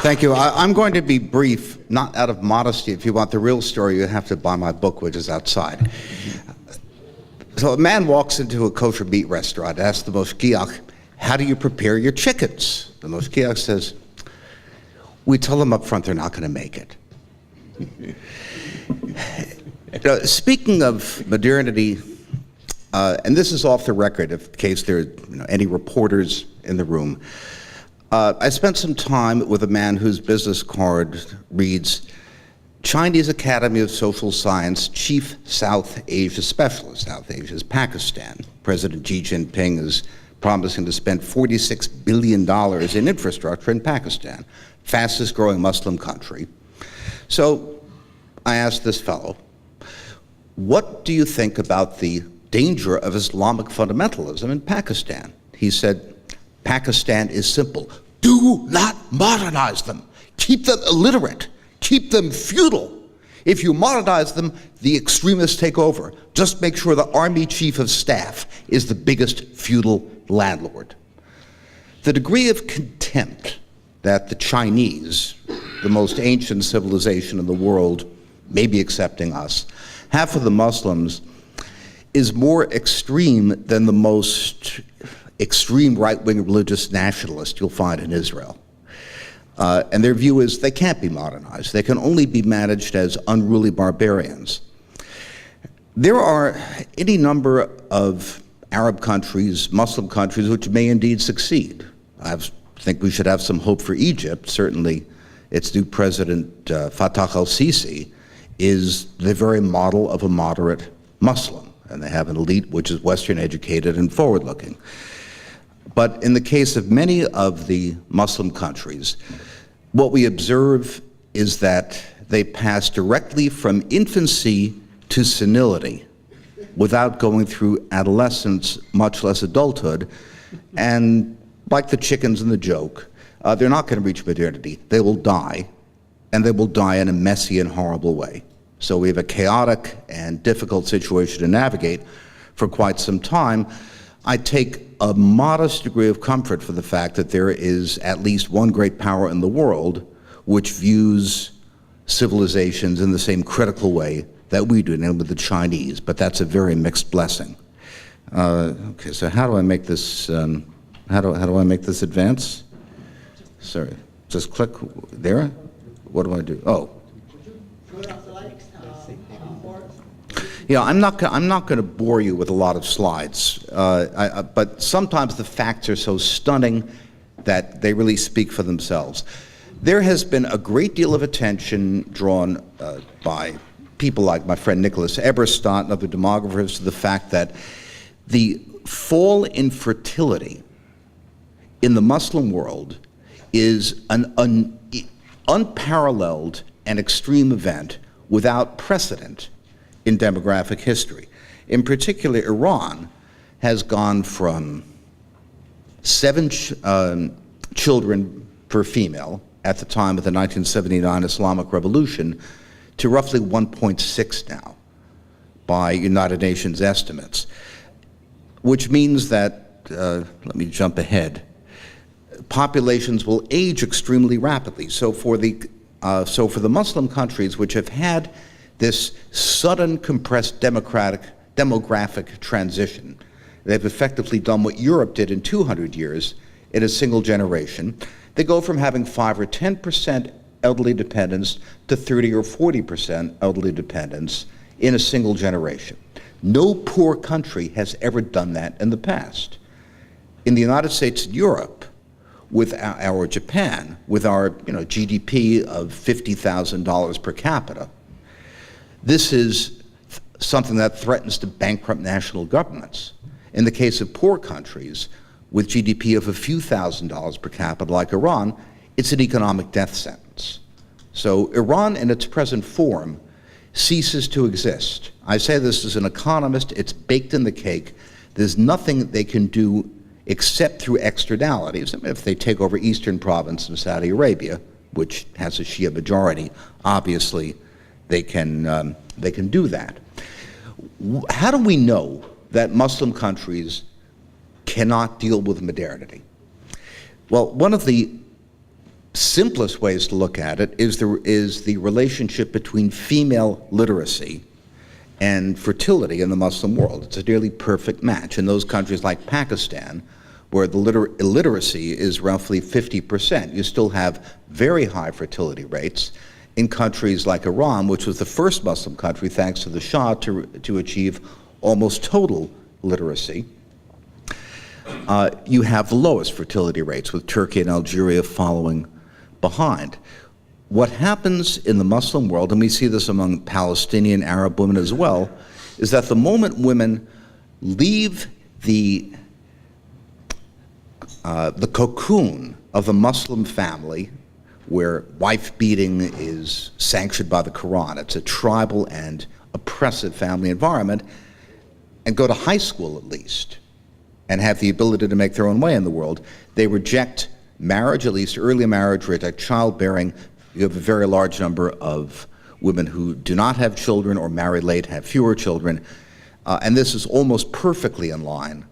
Thank you. I'm going to be brief, not out of modesty. If you want the real story, you have to buy my book, which is outside. So a man walks into a kosher meat restaurant, asks the moshgiach, how do you prepare your chickens? The moshgiach says, we tell them up front they're not going to make it. Speaking of modernity, and this is off the record in case there are any reporters in the room, I spent some time with a man whose business card reads, Chinese Academy of Social Science Chief South Asia Specialist. South Asia is Pakistan. President Xi Jinping is promising to spend $46 billion in infrastructure in Pakistan, fastest growing Muslim country. So I asked this fellow, what do you think about the danger of Islamic fundamentalism in Pakistan? He said, Pakistan is simple. Do not modernize them. Keep them illiterate. Keep them feudal. If you modernize them, the extremists take over. Just make sure the army chief of staff is the biggest feudal landlord. The degree of contempt that the Chinese, the most ancient civilization in the world, maybe excepting us, have for the Muslims is more extreme than the most extreme right-wing religious nationalist you'll find in Israel. And their view is they can't be modernized. They can only be managed as unruly barbarians. There are any number of Arab countries, Muslim countries, which may indeed succeed. I think we should have some hope for Egypt. Certainly, its new president, Fattah al-Sisi, is the very model of a moderate Muslim. And they have an elite which is Western educated and forward-looking. But in the case of many of the Muslim countries, what we observe is that they pass directly from infancy to senility without going through adolescence, much less adulthood. And like the chickens in the joke, they're not going to reach modernity. They will die, and they will die in a messy and horrible way. So we have a chaotic and difficult situation to navigate for quite some time. I take a modest degree of comfort for the fact that there is at least one great power in the world which views civilizations in the same critical way that we do, namely the Chinese, but that's a very mixed blessing. Okay, so how do I make this, how do I make this advance? Sorry, just click there? What do I do? Oh. Yeah, I'm not going to bore you with a lot of slides, but sometimes the facts are so stunning that they really speak for themselves. There has been a great deal of attention drawn by people like my friend Nicholas Eberstadt and other demographers to the fact that the fall in fertility in the Muslim world is an unparalleled and extreme event without precedent in demographic history. In particular, Iran has gone from 7 children per female at the time of the 1979 Islamic Revolution to roughly 1.6 now by United Nations estimates, which means that, let me jump ahead, populations will age extremely rapidly. So for the Muslim countries which have had this sudden compressed demographic transition, they've effectively done what Europe did in 200 years in a single generation. They go from having 5 or 10% elderly dependence to 30 or 40% elderly dependence in a single generation. No poor country has ever done that in the past. In the United States and Europe, with our Japan, with our GDP of $50,000 per capita, this is something that threatens to bankrupt national governments. In the case of poor countries with GDP of a few $1,000s per capita like Iran, it's an economic death sentence. So Iran in its present form ceases to exist. I say this as an economist, it's baked in the cake. There's nothing they can do except through externalities. I mean, if they take over eastern province of Saudi Arabia, which has a Shia majority, obviously they can do that. How do we know that Muslim countries cannot deal with modernity? Well, one of the simplest ways to look at it is the relationship between female literacy and fertility in the Muslim world. It's a nearly perfect match. In those countries like Pakistan, where the illiteracy is roughly 50%, you still have very high fertility rates. In countries like Iran, which was the first Muslim country, thanks to the Shah, to achieve almost total literacy, you have the lowest fertility rates, with Turkey and Algeria following behind. What happens in the Muslim world, and we see this among Palestinian Arab women as well, is that the moment women leave the cocoon of the Muslim family, where wife-beating is sanctioned by the Quran, it's a tribal and oppressive family environment, and go to high school at least, and have the ability to make their own way in the world, they reject marriage, at least early marriage, reject childbearing. You have a very large number of women who do not have children or marry late, have fewer children, and this is almost perfectly in line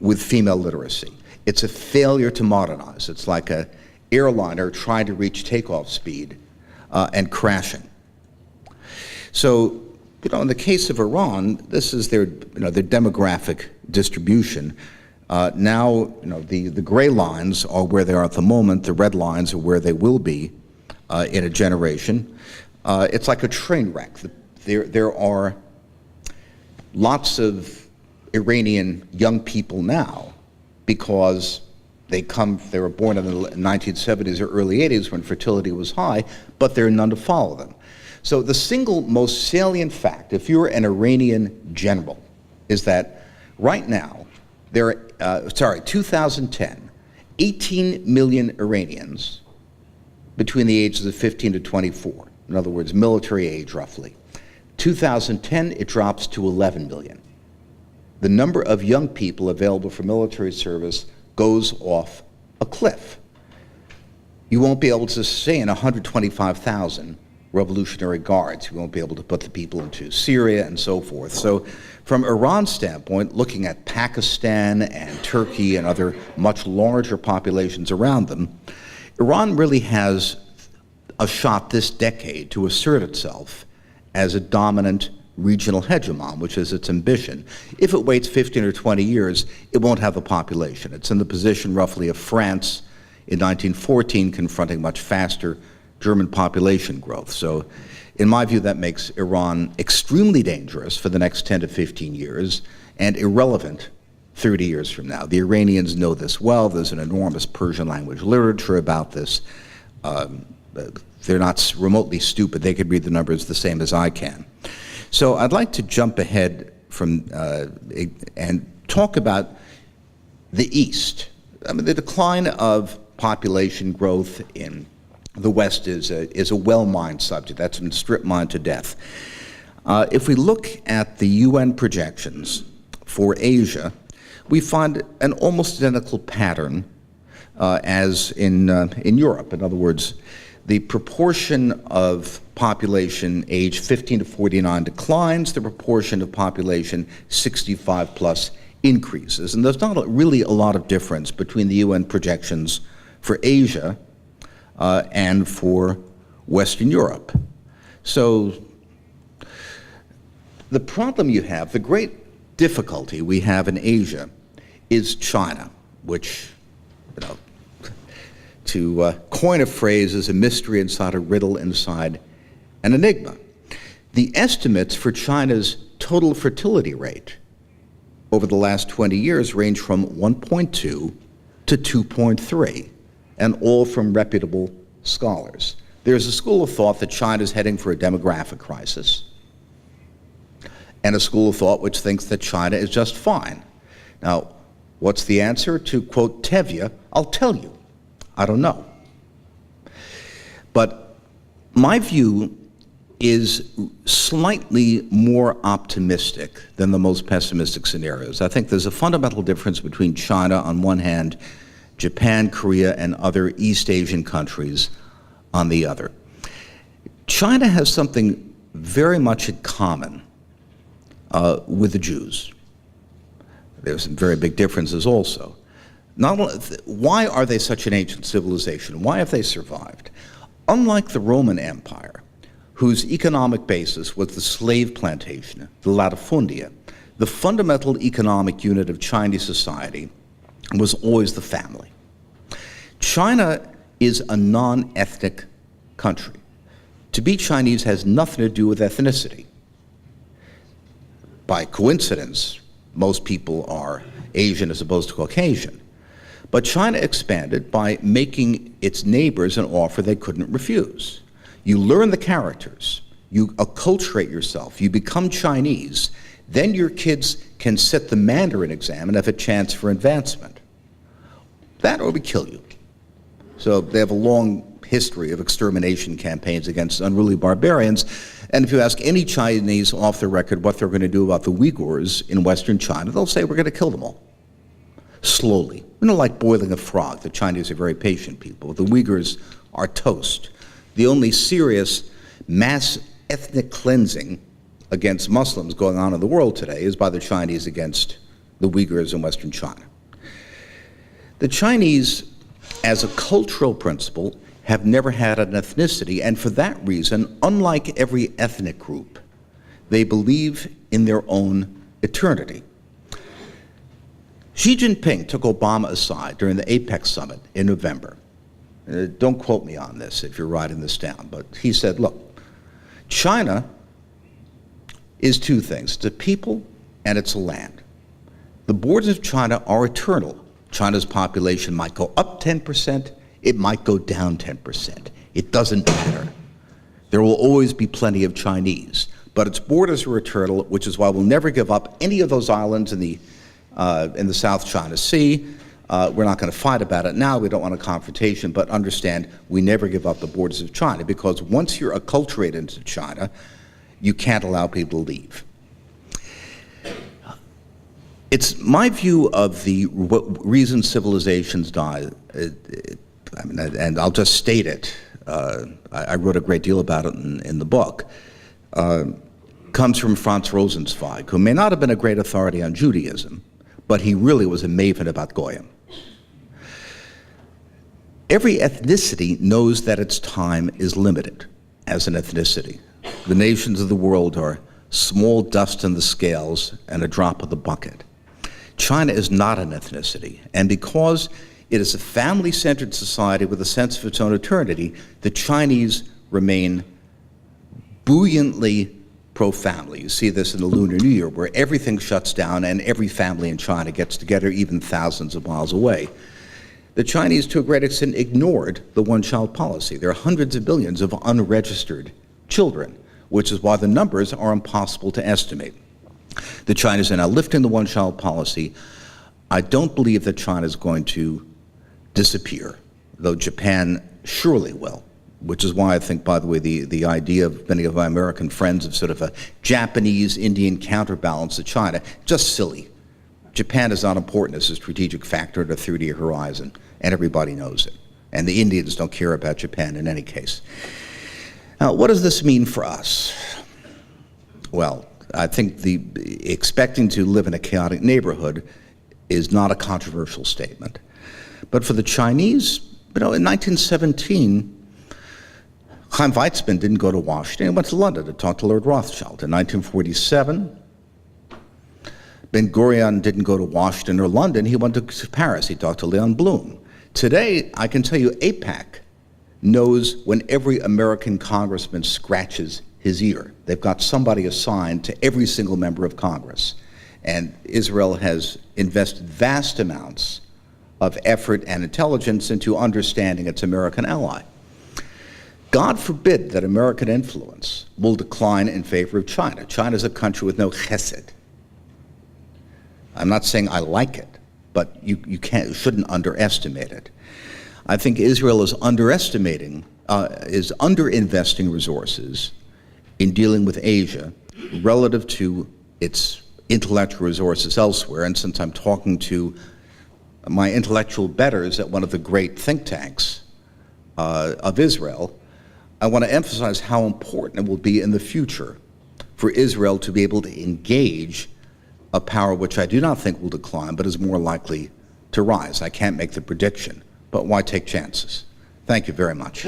with female literacy. It's a failure to modernize. It's like an airliner trying to reach takeoff speed and crashing. So, in the case of Iran, this is their demographic distribution. Now, the gray lines are where they are at the moment. The red lines are where they will be in a generation. It's like a train wreck. There are lots of Iranian young people now because they were born in the 1970s or early 80s when fertility was high, but there are none to follow them. So the single most salient fact, if you're an Iranian general, is that right now, 2010, 18 million Iranians between the ages of 15 to 24, in other words, military age roughly. 2010, it drops to 11 million. The number of young people available for military service goes off a cliff. You won't be able to sustain 125,000 Revolutionary Guards. You won't be able to put the people into Syria and so forth. So from Iran's standpoint, looking at Pakistan and Turkey and other much larger populations around them, Iran really has a shot this decade to assert itself as a dominant regional hegemon, which is its ambition. If it waits 15 or 20 years, it won't have the population. It's in the position roughly of France in 1914, confronting much faster German population growth. So in my view, that makes Iran extremely dangerous for the next 10 to 15 years and irrelevant 30 years from now. The Iranians know this well. There's an enormous Persian language literature about this. They're not remotely stupid. They could read the numbers the same as I can. So I'd like to jump ahead and talk about the East. I mean, the decline of population growth in the West is a well-mined subject. That's been strip-mined to death. If we look at the UN projections for Asia, we find an almost identical pattern as in Europe. In other words, the proportion of population age 15 to 49 declines, the proportion of population 65 plus increases. And there's not really a lot of difference between the UN projections for Asia and for Western Europe. So the problem you have, the great difficulty we have in Asia is China, which, to coin a phrase, is a mystery inside a riddle inside an enigma. The estimates for China's total fertility rate over the last 20 years range from 1.2 to 2.3, and all from reputable scholars. There's a school of thought that China is heading for a demographic crisis, and a school of thought which thinks that China is just fine. Now, what's the answer? To quote Tevye, I'll tell you. I don't know. But my view is slightly more optimistic than the most pessimistic scenarios. I think there's a fundamental difference between China on one hand, Japan, Korea, and other East Asian countries on the other. China has something very much in common with the Jews. There's some very big differences also. Why are they such an ancient civilization? Why have they survived? Unlike the Roman Empire, whose economic basis was the slave plantation, the latifundia, the fundamental economic unit of Chinese society was always the family. China is a non-ethnic country. To be Chinese has nothing to do with ethnicity. By coincidence, most people are Asian as opposed to Caucasian. But China expanded by making its neighbors an offer they couldn't refuse. You learn the characters, you acculturate yourself, you become Chinese, then your kids can sit the Mandarin exam and have a chance for advancement. That or we kill you. So they have a long history of extermination campaigns against unruly barbarians. And if you ask any Chinese off the record what they're going to do about the Uyghurs in Western China, they'll say we're going to kill them all. Slowly. Like boiling a frog. The Chinese are very patient people. The Uyghurs are toast. The only serious mass ethnic cleansing against Muslims going on in the world today is by the Chinese against the Uyghurs in Western China. The Chinese, as a cultural principle, have never had an ethnicity, and for that reason, unlike every ethnic group, they believe in their own eternity. Xi Jinping took Obama aside during the APEC summit in November. Don't quote me on this if you're writing this down, but he said, look, China is two things. It's a people and it's a land. The borders of China are eternal. China's population might go up 10%, it might go down 10%. It doesn't matter. There will always be plenty of Chinese, but its borders are eternal, which is why we'll never give up any of those islands in the South China Sea. We're not going to fight about it now. We don't want a confrontation, but understand we never give up the borders of China, because once you're acculturated into China, you can't allow people to leave. It's my view of the reason civilizations die, and I'll just state it. I wrote a great deal about it in the book. Comes from Franz Rosenzweig, who may not have been a great authority on Judaism, but he really was a maven about Goyim. Every ethnicity knows that its time is limited as an ethnicity. The nations of the world are small dust in the scales and a drop of the bucket. China is not an ethnicity, and because it is a family-centered society with a sense of its own eternity, the Chinese remain buoyantly pro-family. You see this in the Lunar New Year, where everything shuts down and every family in China gets together, even thousands of miles away. The Chinese, to a great extent, ignored the one-child policy. There are hundreds of millions of unregistered children, which is why the numbers are impossible to estimate. The Chinese are now lifting the one-child policy. I don't believe that China is going to disappear, though Japan surely will, which is why I think, by the way, the idea of many of my American friends of sort of a Japanese-Indian counterbalance to China, just silly. Japan is not important as a strategic factor at a 30-year horizon, and everybody knows it. And the Indians don't care about Japan in any case. Now, what does this mean for us? Well, I think expecting to live in a chaotic neighborhood is not a controversial statement. But for the Chinese, in 1917, Chaim Weizmann didn't go to Washington. He went to London to talk to Lord Rothschild. In 1947, Ben Gurion didn't go to Washington or London. He went to Paris. He talked to Leon Blum. Today, I can tell you, AIPAC knows when every American congressman scratches his ear. They've got somebody assigned to every single member of Congress. And Israel has invested vast amounts of effort and intelligence into understanding its American ally. God forbid that American influence will decline in favor of China. China is a country with no chesed. I'm not saying I like it, but you shouldn't underestimate it. I think Israel is underinvesting resources in dealing with Asia relative to its intellectual resources elsewhere. And since I'm talking to my intellectual betters at one of the great think tanks of Israel, I want to emphasize how important it will be in the future for Israel to be able to engage a power which I do not think will decline, but is more likely to rise. I can't make the prediction, but why take chances? Thank you very much.